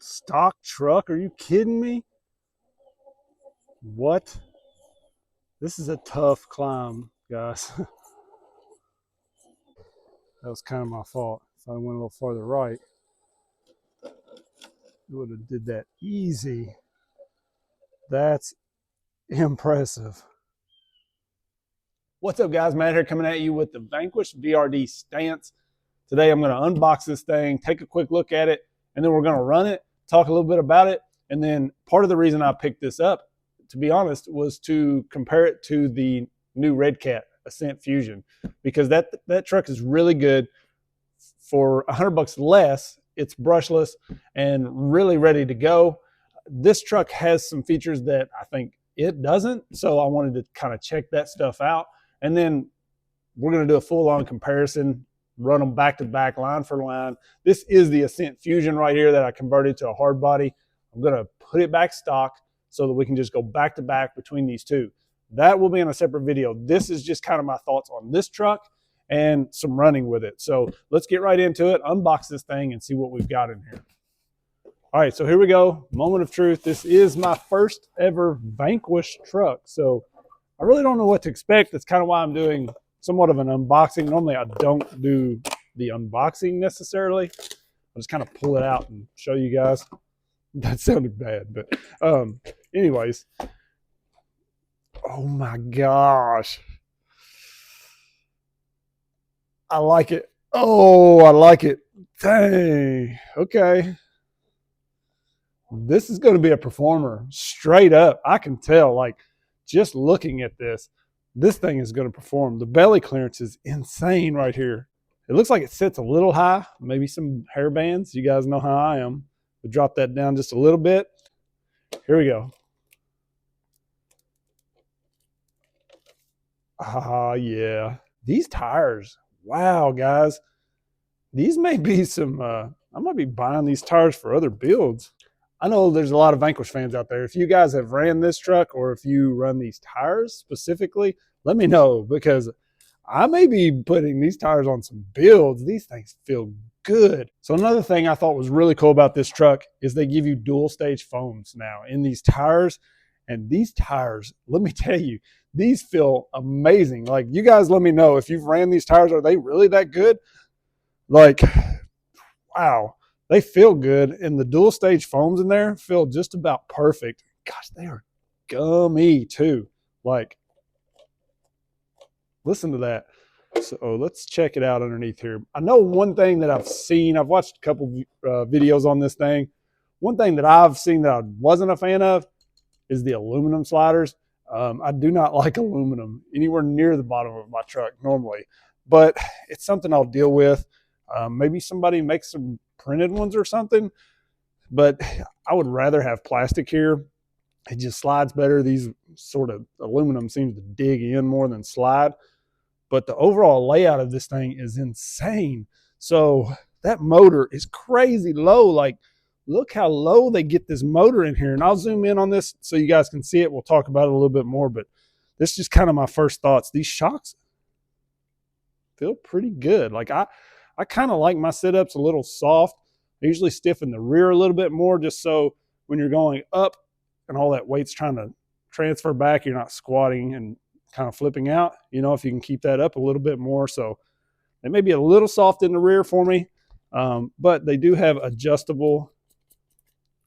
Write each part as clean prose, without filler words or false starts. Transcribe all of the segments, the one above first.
Stock truck? Are you kidding me? What? This is a tough climb, guys. That was kind of my fault. If I went a little farther right, it would have did that easy. That's impressive. What's up, guys? Matt here coming at you with the Vanquish VRD Stance. Today I'm going to unbox this thing, take a quick look at it, and then we're going to run it, talk a little bit about it. And then part of the reason I picked this up, to be honest, was to compare it to the new Red Cat Ascent Fusion, because that truck is really good. For $100 less, it's brushless and really ready to go. This truck has some features that I think it doesn't, so I wanted to kind of check that stuff out. And then we're going to do a full-on comparison, run them back-to-back, line for line. This is the Ascent Fusion right here that I converted to a hard body. I'm going to put it back stock so that we can just go back-to-back between these two. That will be in a separate video. This is just kind of my thoughts on this truck and some running with it. So let's get right into it, unbox this thing, and see what we've got in here. All right, so here we go. Moment of truth. This is my first ever Vanquish truck, so I really don't know what to expect. That's kind of why I'm doing somewhat of an unboxing. Normally I don't do the unboxing necessarily. I'll just kind of pull it out and show you guys. That sounded bad, but anyways. Oh my gosh. I like it. Oh, I like it. Dang. Okay. This is going to be a performer straight up. I can tell, like, just looking at this thing is going to perform. The belly clearance is insane right here. It looks like it sits a little high, maybe some hair bands. You guys know how I am. We'll drop that down just a little bit. Here we go. Ah, yeah. These tires, wow, guys. These may be some, I might be buying these tires for other builds. I know there's a lot of Vanquish fans out there. If you guys have ran this truck or if you run these tires specifically, let me know, because I may be putting these tires on some builds. These things feel good. So another thing I thought was really cool about this truck is they give you dual stage foams now in these tires. And these tires, let me tell you, these feel amazing. Like, you guys let me know if you've ran these tires. Are they really that good? Like, wow. They feel good, and the dual stage foams in there feel just about perfect. Gosh, they are gummy too. Like, listen to that. So let's check it out underneath here. I know one thing that I've seen, I've watched a couple videos on this thing. One thing that I've seen that I wasn't a fan of is the aluminum sliders. I do not like aluminum anywhere near the bottom of my truck normally, but it's something I'll deal with. Maybe somebody makes some printed ones or something, but I would rather have plastic here. It just slides better. These sort of aluminum seems to dig in more than slide, but the overall layout of this thing is insane. So that motor is crazy low. Like, look how low they get this motor in here. And I'll zoom in on this so you guys can see it. We'll talk about it a little bit more, but this is just kind of my first thoughts. These shocks feel pretty good. Like, I kind of like my sit-ups a little soft. I usually stiffen the rear a little bit more, just so when you're going up and all that weight's trying to transfer back, you're not squatting and kind of flipping out, you know, if you can keep that up a little bit more. So they may be a little soft in the rear for me, but they do have adjustable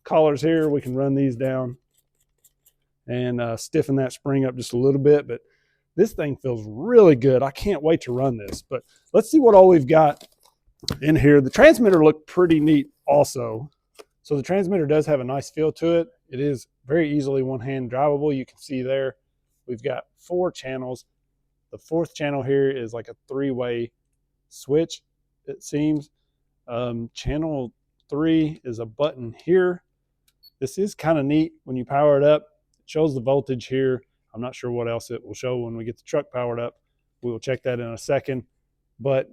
collars here. We can run these down and stiffen that spring up just a little bit, but this thing feels really good. I can't wait to run this, but let's see what all we've got in here. The transmitter looked pretty neat also. So the transmitter does have a nice feel to it. It is very easily one-hand drivable. You can see there we've got 4 channels. The 4th channel here is like a 3-way switch, it seems. Channel 3 is a button here. This is kind of neat when you power it up. It shows the voltage here. I'm not sure what else it will show when we get the truck powered up. We will check that in a second. But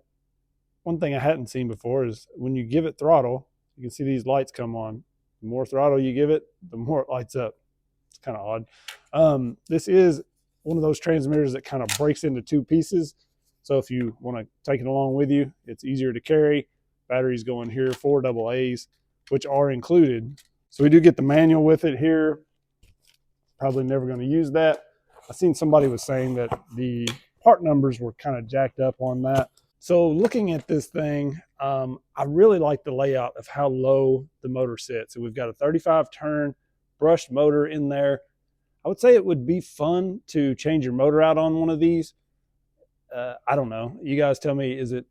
one thing I hadn't seen before is when you give it throttle, you can see these lights come on. The more throttle you give it, the more it lights up. It's kind of odd. This is one of those transmitters that kind of breaks into 2 pieces. So if you want to take it along with you, it's easier to carry. Batteries go in here, 4 AA's which are included. So we do get the manual with it here. Probably never going to use that. I seen somebody was saying that the part numbers were kind of jacked up on that. So looking at this thing, I really like the layout of how low the motor sits. So we've got a 35 turn brushed motor in there. I would say it would be fun to change your motor out on one of these. I don't know. You guys tell me, is it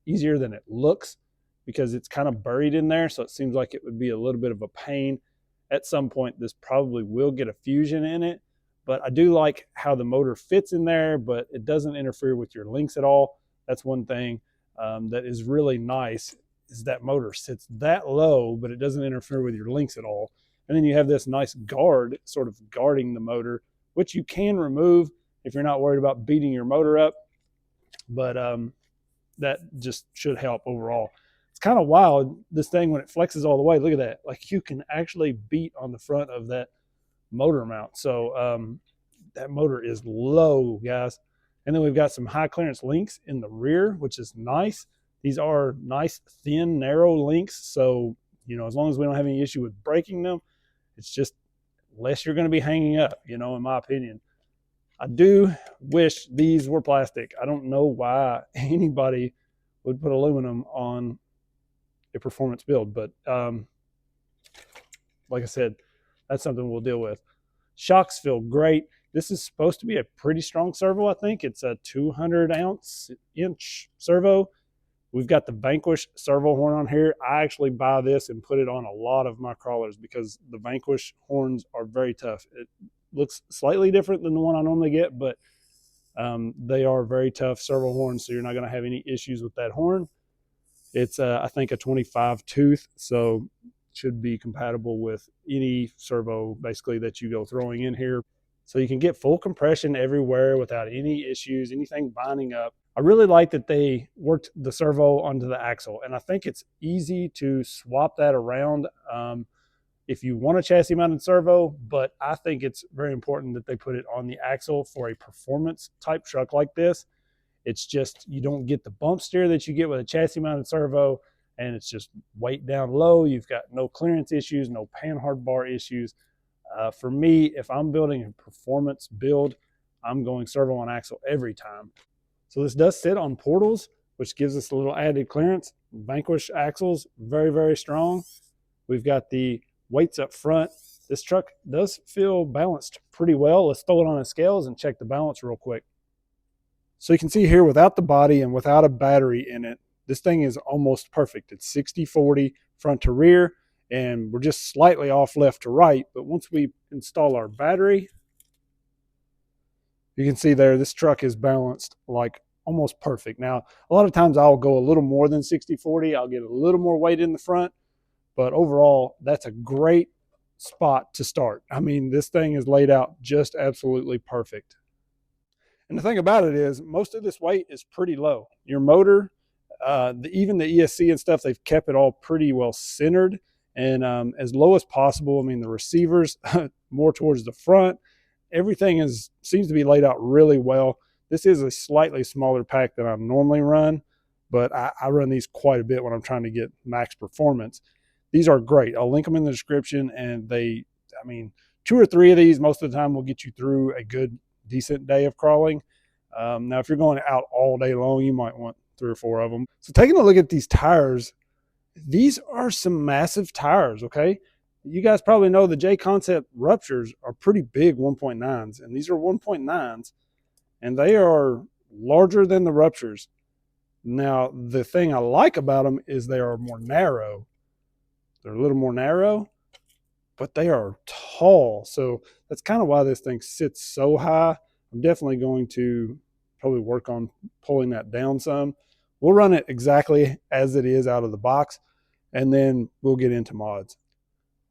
easier than it looks? Because it's kind of buried in there, so it seems like it would be a little bit of a pain. At some point, this probably will get a fusion in it, but I do like how the motor fits in there, but it doesn't interfere with your links at all. That's one thing that is really nice, is that motor sits that low, but it doesn't interfere with your links at all. And then you have this nice guard sort of guarding the motor, which you can remove if you're not worried about beating your motor up. But that just should help overall. It's kind of wild, this thing, when it flexes all the way. Look at that. Like, you can actually beat on the front of that motor mount. So that motor is low, guys. And then we've got some high clearance links in the rear, which is nice. These are nice, thin, narrow links. So, you know, as long as we don't have any issue with breaking them, it's just less you're going to be hanging up, you know, in my opinion. I do wish these were plastic. I don't know why anybody would put aluminum on a performance build, but like I said, that's something we'll deal with. Shocks feel great. This is supposed to be a pretty strong servo, I think. It's a 200-inch servo. We've got the Vanquish servo horn on here. I actually buy this and put it on a lot of my crawlers because the Vanquish horns are very tough. It looks slightly different than the one I normally get, but they are very tough servo horns, so you're not going to have any issues with that horn. It's, I think, a 25 tooth, so should be compatible with any servo, basically, that you go throwing in here. So you can get full compression everywhere without any issues, anything binding up. I really like that they worked the servo onto the axle, and I think it's easy to swap that around if you want a chassis mounted servo, but I think it's very important that they put it on the axle for a performance type truck like this. It's just, you don't get the bump steer that you get with a chassis mounted servo, and it's just weight down low. You've got no clearance issues, no panhard bar issues. For me, if I'm building a performance build, I'm going servo on axle every time. So this does sit on portals, which gives us a little added clearance. Vanquish axles, very, very strong. We've got the weights up front. This truck does feel balanced pretty well. Let's throw it on the scales and check the balance real quick. So you can see here, without the body and without a battery in it, this thing is almost perfect. It's 60-40 front to rear, and we're just slightly off left to right. But once we install our battery, you can see there, this truck is balanced like almost perfect. Now, a lot of times I'll go a little more than 60-40. I'll get a little more weight in the front, but overall, that's a great spot to start. I mean, this thing is laid out just absolutely perfect. And the thing about it is, most of this weight is pretty low. Your motor, even the ESC and stuff, they've kept it all pretty well centered and as low as possible. I mean, the receivers more towards the front. Everything seems to be laid out really well. This is a slightly smaller pack than I normally run, but I run these quite a bit when I'm trying to get max performance. These are great. I'll link them in the description, and I mean, 2 or 3 of these most of the time will get you through a good, decent day of crawling. Now, if you're going out all day long, you might want 3 or 4 of them. So taking a look at these tires, these are some massive tires, okay? You guys probably know the J-Concept ruptures are pretty big 1.9s, and these are 1.9s, and they are larger than the ruptures. Now, the thing I like about them is they are more narrow. They're a little more narrow, but they are tall. So that's kind of why this thing sits so high. I'm definitely going to probably work on pulling that down some. We'll run it exactly as it is out of the box, and then we'll get into mods.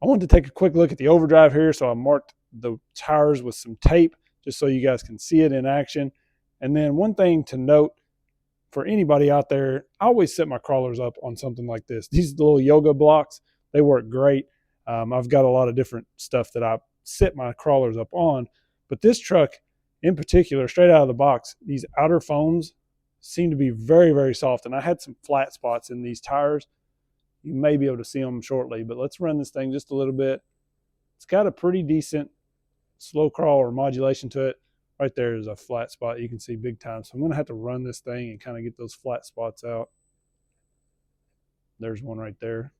I wanted to take a quick look at the overdrive here, so I marked the tires with some tape just so you guys can see it in action. And then one thing to note for anybody out there, I always set my crawlers up on something like this. These little yoga blocks, they work great. I've got a lot of different stuff that I set my crawlers up on, but this truck in particular, straight out of the box, these outer foams seem to be very, very soft, and I had some flat spots in these tires. You may be able to see them shortly, but let's run this thing just a little bit. It's got a pretty decent slow crawl or modulation to it. Right there is a flat spot you can see big time. So I'm going to have to run this thing and kind of get those flat spots out. There's one right there.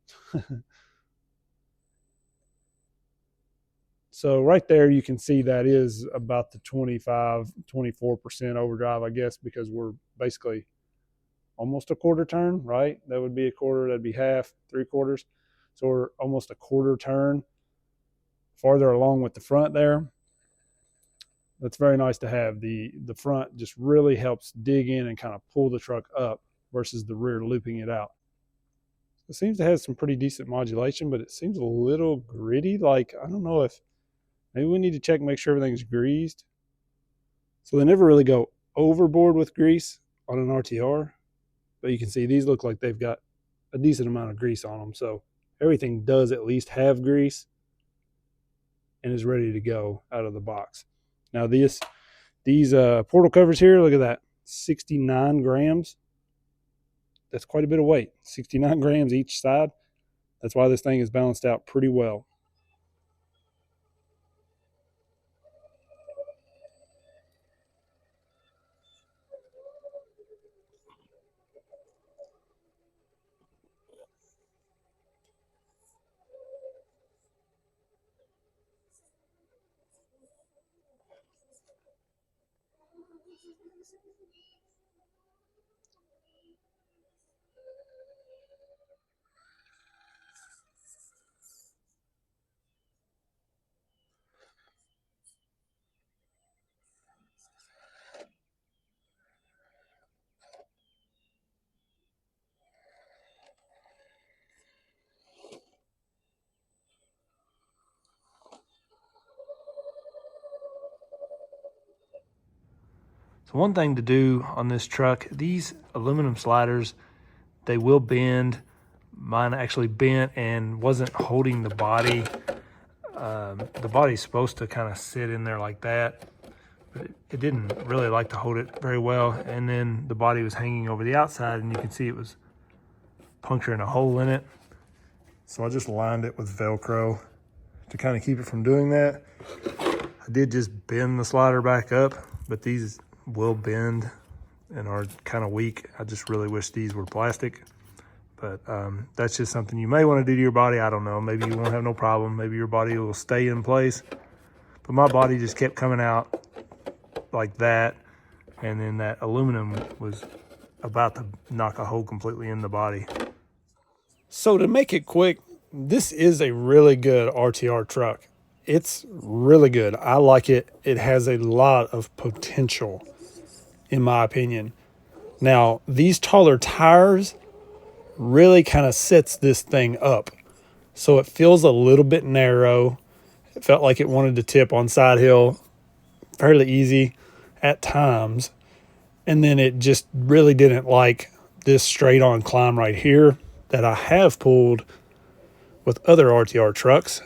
So right there, you can see that is about the 24% overdrive, I guess, because we're basically almost a quarter turn, right? That would be a quarter, that'd be half, 3/4. So we're almost a quarter turn farther along with the front there. That's very nice to have. The front just really helps dig in and kind of pull the truck up versus the rear looping it out. It seems to have some pretty decent modulation, but it seems a little gritty. Like, I don't know if maybe we need to check and make sure everything's greased. So they never really go overboard with grease on an RTR, but you can see these look like they've got a decent amount of grease on them. So everything does at least have grease and is ready to go out of the box. Now these portal covers here, look at that, 69 grams. That's quite a bit of weight, 69 grams each side. That's why this thing is balanced out pretty well. So one thing to do on this truck, these aluminum sliders, they will bend. Mine actually bent and wasn't holding the body. The body's supposed to kind of sit in there like that, but it didn't really like to hold it very well. And then the body was hanging over the outside, and you can see it was puncturing a hole in it. So I just lined it with Velcro to kind of keep it from doing that. I did just bend the slider back up, but these will bend and are kind of weak. I just really wish these were plastic, but that's just something you may want to do to your body. I don't know, maybe you won't have no problem. Maybe your body will stay in place, but my body just kept coming out like that, and then that aluminum was about to knock a hole completely in the body. So to make it quick, this is a really good RTR truck. It's really good. I like it. It has a lot of potential, in my opinion. Now, these taller tires really kind of sets this thing up. So it feels a little bit narrow. It felt like it wanted to tip on side hill fairly easy at times. And then it just really didn't like this straight on climb right here that I have pulled with other RTR trucks.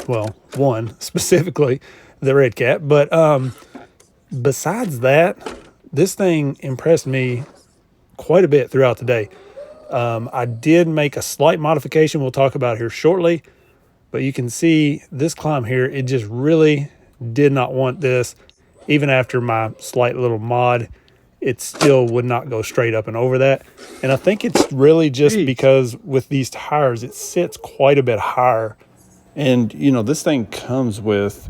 Well, one specifically, the Red Cat. But besides that, this thing impressed me quite a bit throughout the day. I did make a slight modification we'll talk about here shortly, but you can see this climb here, it just really did not want this. Even after my slight little mod, it still would not go straight up and over that. And I think it's really just because with these tires, it sits quite a bit higher. And, you know, this thing comes with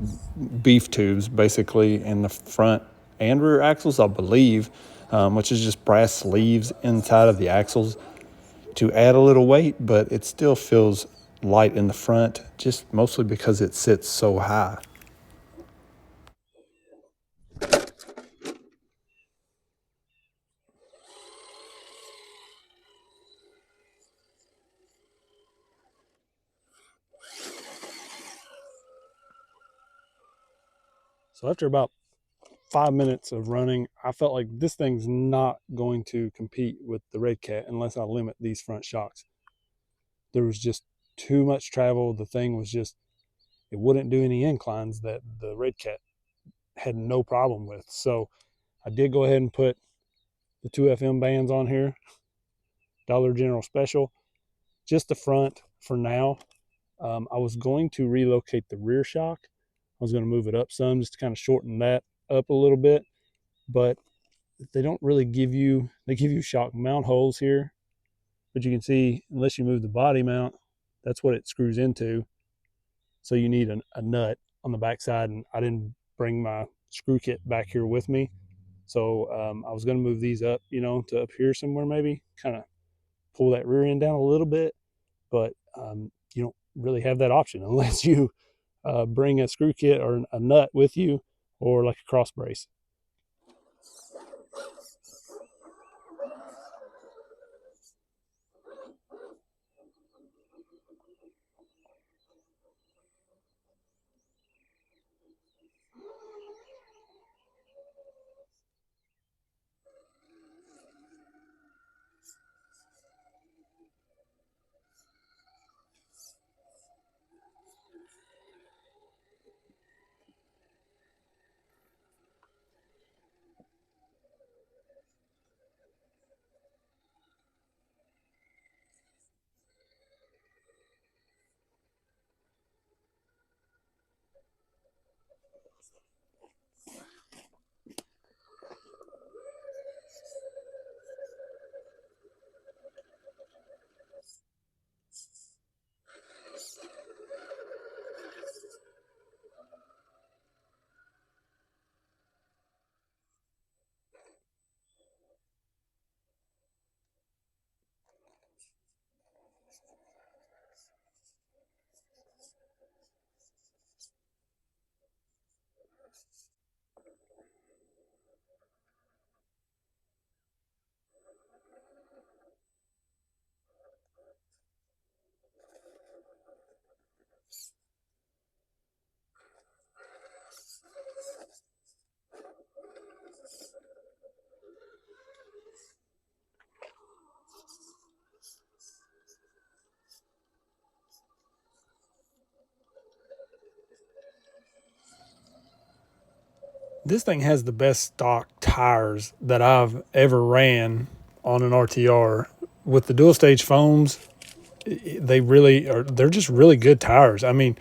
beef tubes, basically, in the front and rear axles, I believe, which is just brass sleeves inside of the axles to add a little weight, but it still feels light in the front, just mostly because it sits so high. So after about 5 minutes of running, I felt like this thing's not going to compete with the Red Cat unless I limit these front shocks. There was just too much travel. The thing was just, it wouldn't do any inclines that the Red Cat had no problem with. So I did go ahead and put the 2FM bands on here, Dollar General special. just the front for now. I was going to relocate the rear shock. I was going to move it up some just to kind of shorten that up a little bit, but they don't really give you, they give you shock mount holes here, but you can see unless you move the body mount, that's what it screws into. So you need a nut on the backside, and I didn't bring my screw kit back here with me. So I was going to move these up, you know, to up here somewhere, maybe kind of pull that rear end down a little bit, but you don't really have that option unless you bring a screw kit or a nut with you, or like a cross brace. This thing has the best stock tires that I've ever ran on an RTR. With the dual stage foams, they really are, they're just really good tires. I mean,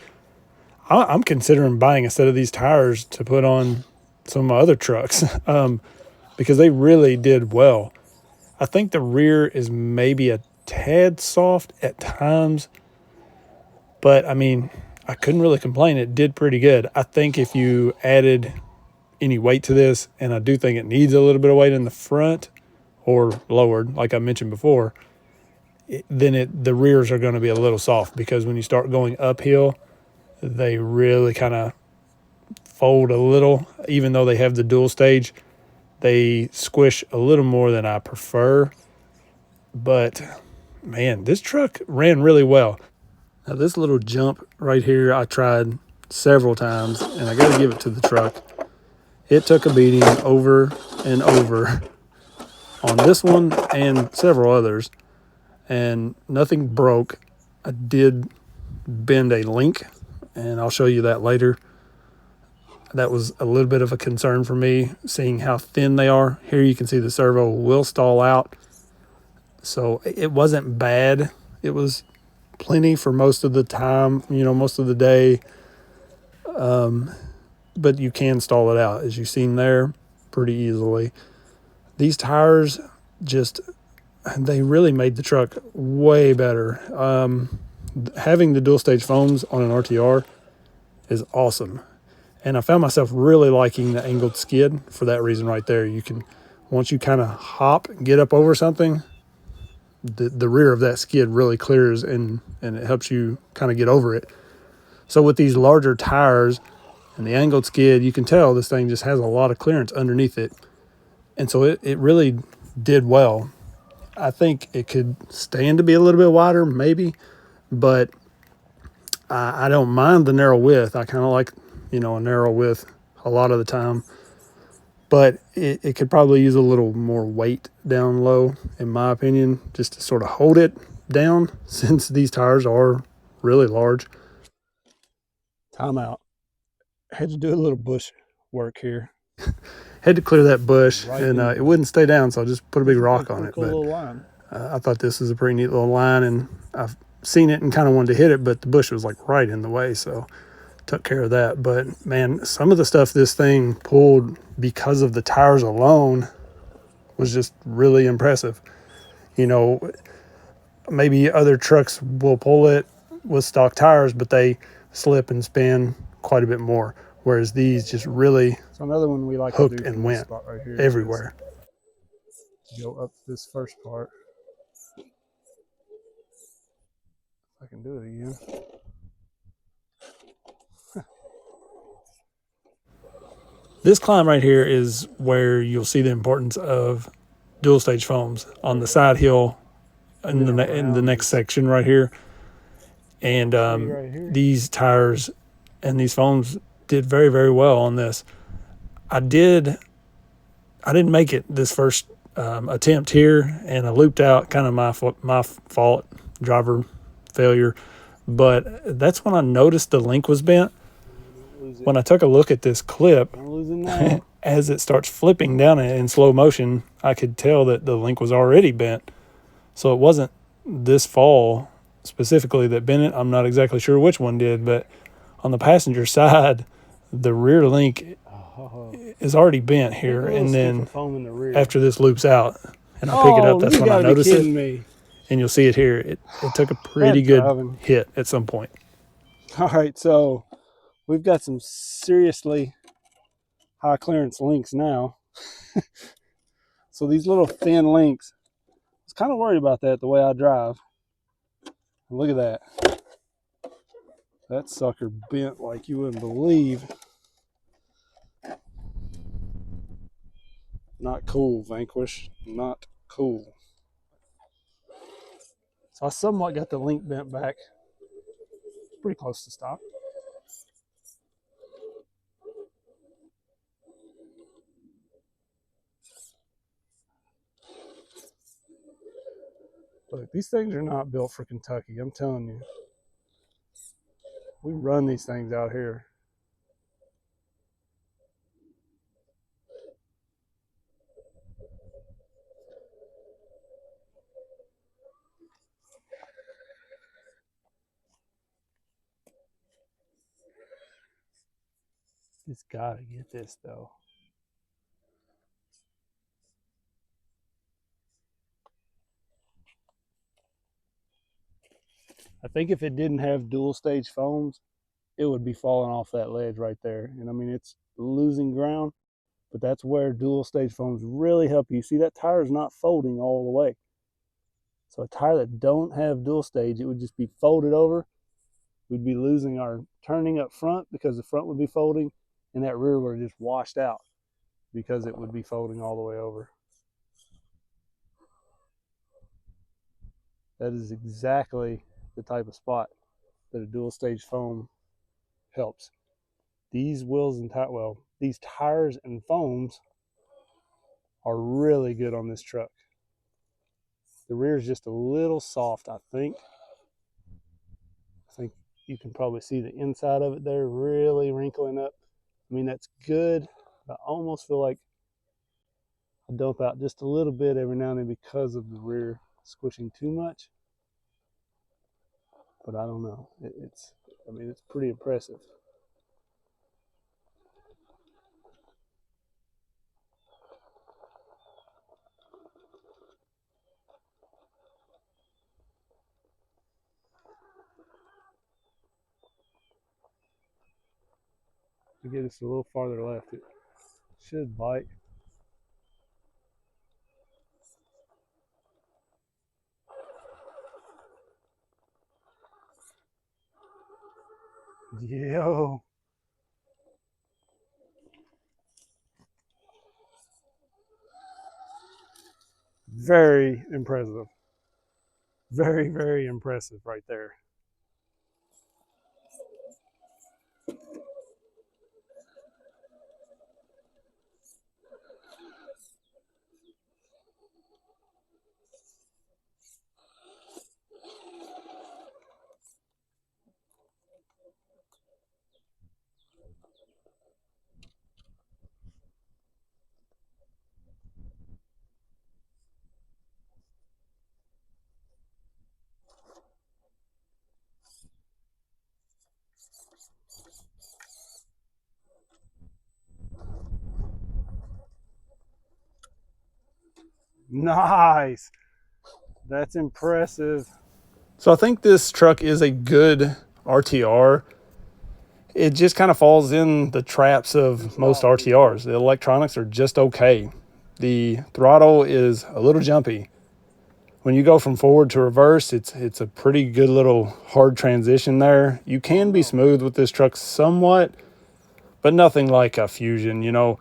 I'm considering buying a set of these tires to put on some of my other trucks because they really did well. I think the rear is maybe a tad soft at times, but I mean, I couldn't really complain. It did pretty good. I think if you added any weight to this, and I do think it needs a little bit of weight in the front or lowered, like I mentioned before, then the rears are going to be a little soft, because when you start going uphill, they really kind of fold a little. Even though they have the dual stage, they squish a little more than I prefer. But man, this truck ran really well. Now this little jump right here, I tried several times, and I got to give it to the truck. It took a beating over and over on this one and several others, and nothing broke. I did bend a link, and I'll show you that later. That was a little bit of a concern for me, seeing how thin they are. Here you can see the servo will stall out. So it wasn't bad. It was plenty for most of the time, you know, most of the day. But you can stall it out, as you've seen there, pretty easily. These tires they really made the truck way better. Having the dual stage foams on an RTR is awesome. And I found myself really liking the angled skid for that reason right there. You can, once you kind of hop and get up over something, the rear of that skid really clears, and it helps you kind of get over it. So with these larger tires and the angled skid, you can tell this thing just has a lot of clearance underneath it. And so it really did well. I think it could stand to be a little bit wider, maybe, but I don't mind the narrow width. I kind of like, you know, a narrow width a lot of the time, but it could probably use a little more weight down low, in my opinion, just to sort of hold it down, since these tires are really large. Time out. I had to do a little bush work here. Had to clear that bush, right, and it wouldn't stay down, so I just put a big rock on it. But I thought this was a pretty neat little line, and I've seen it and kind of wanted to hit it, but the bush was like right in the way, so took care of that. But man, some of the stuff this thing pulled because of the tires alone was just really impressive. You know, maybe other trucks will pull it with stock tires, but they slip and spin quite a bit more, whereas these just really So another one we like hooked to do and went right here everywhere. Go up this first part. If I can do it again. This climb right here is where you'll see the importance of dual stage foams on the side hill in the next section right here. And these tires and these foams did very, very well on this. I didn't make it this first attempt here, and I looped out, kind of my fault, driver failure. But that's when I noticed the link was bent. When I took a look at this clip, as it starts flipping down in slow motion, I could tell that the link was already bent. So it wasn't this fall specifically that bent it. I'm not exactly sure which one did, but on the passenger side, the rear link is already bent here. And then after this loops out and I pick it up, that's when I notice it. And you'll see it here. It took a pretty good hit at some point. All right, so we've got some seriously high clearance links now. So these little thin links, I was kind of worried about that the way I drive. Look at that. That sucker bent like you wouldn't believe. Not cool, Vanquish. Not cool. So I somewhat got the link bent back. Pretty close to stock. Look, these things are not built for Kentucky, I'm telling you. We run these things out here. Just gotta get this though. I think if it didn't have dual stage foams, it would be falling off that ledge right there. And I mean, it's losing ground, but that's where dual stage foams really help you. See, that tire is not folding all the way. So a tire that don't have dual stage, it would just be folded over. We'd be losing our turning up front because the front would be folding, and that rear would have just washed out because it would be folding all the way over. That is exactly the type of spot that a dual stage foam helps. These wheels and these tires and foams are really good on this truck. The rear is just a little soft, I think. I think you can probably see the inside of it there really wrinkling up. I mean, that's good. I almost feel like I dump out just a little bit every now and then because of the rear squishing too much. But I don't know. It's pretty impressive. To get us a little farther left, it should bite. Yo. Very impressive. Very, very impressive right there. Nice. That's impressive. So I think this truck is a good RTR. It just kind of falls in the traps of most RTRs. The electronics are just okay. The throttle is a little jumpy. When you go from forward to reverse, it's a pretty good little hard transition there. You can be smooth with this truck somewhat, but nothing like a Fusion, you know.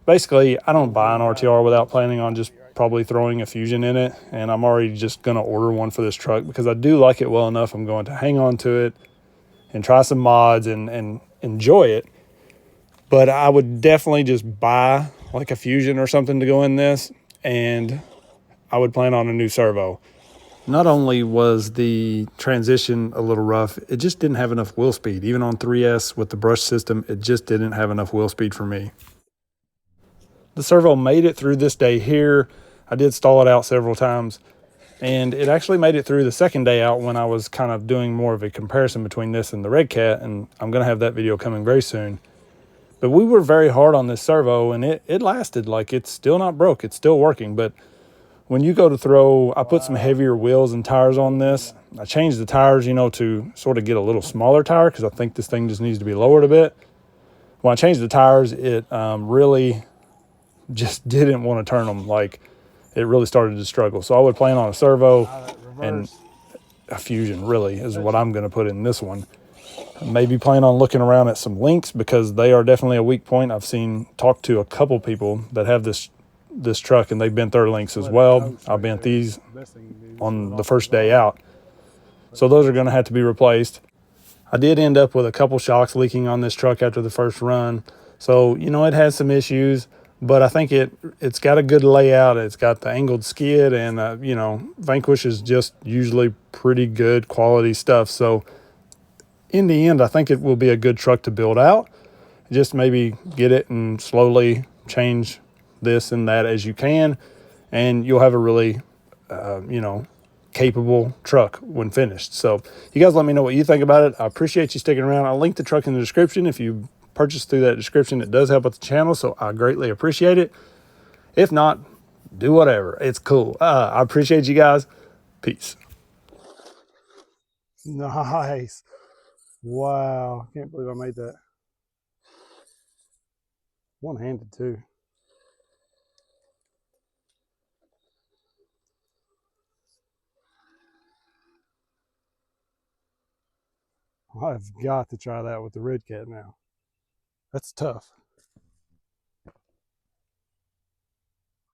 Basically, I don't buy an RTR without planning on just probably throwing a Fusion in it, and I'm already just going to order one for this truck because I do like it well enough. I'm going to hang on to it and try some mods and enjoy it. But I would definitely just buy like a Fusion or something to go in this, and I would plan on a new servo. Not only was the transition a little rough, it just didn't have enough wheel speed. Even on 3S with the brush system, it just didn't have enough wheel speed for me. The servo made it through this day here. I did stall it out several times, and it actually made it through the second day out when I was kind of doing more of a comparison between this and the Red Cat, and I'm going to have that video coming very soon. But we were very hard on this servo, and it lasted. Like, it's still not broke. It's still working, but when you go to throw, I put some heavier wheels and tires on this. I changed the tires, you know, to sort of get a little smaller tire because I think this thing just needs to be lowered a bit. When I changed the tires, it really just didn't want to turn them. Like, it really started to struggle. So I would plan on a servo and a Fusion, really, is what I'm going to put in this one. Maybe plan on looking around at some links because they are definitely a weak point. I've talked to a couple people that have this truck, and they've bent their links as well. I bent these on the first day out, so those are going to have to be replaced. I did end up with a couple shocks leaking on this truck after the first run, so you know it has some issues, but I think it's got a good layout. It's got the angled skid, and you know, Vanquish is just usually pretty good quality stuff. So in the end, I think it will be a good truck to build out. Just maybe get it and slowly change this and that as you can, and you'll have a really you know, capable truck when finished. So you guys let me know what you think about it. I appreciate you sticking around. I'll link the truck in the description. If you purchase through that description, it does help with the channel, so I greatly appreciate it. If not, do whatever. It's cool. I appreciate you guys. Peace. Nice. Wow. Can't believe I made that. One-handed too. I've got to try that with the Red Cat now. That's tough.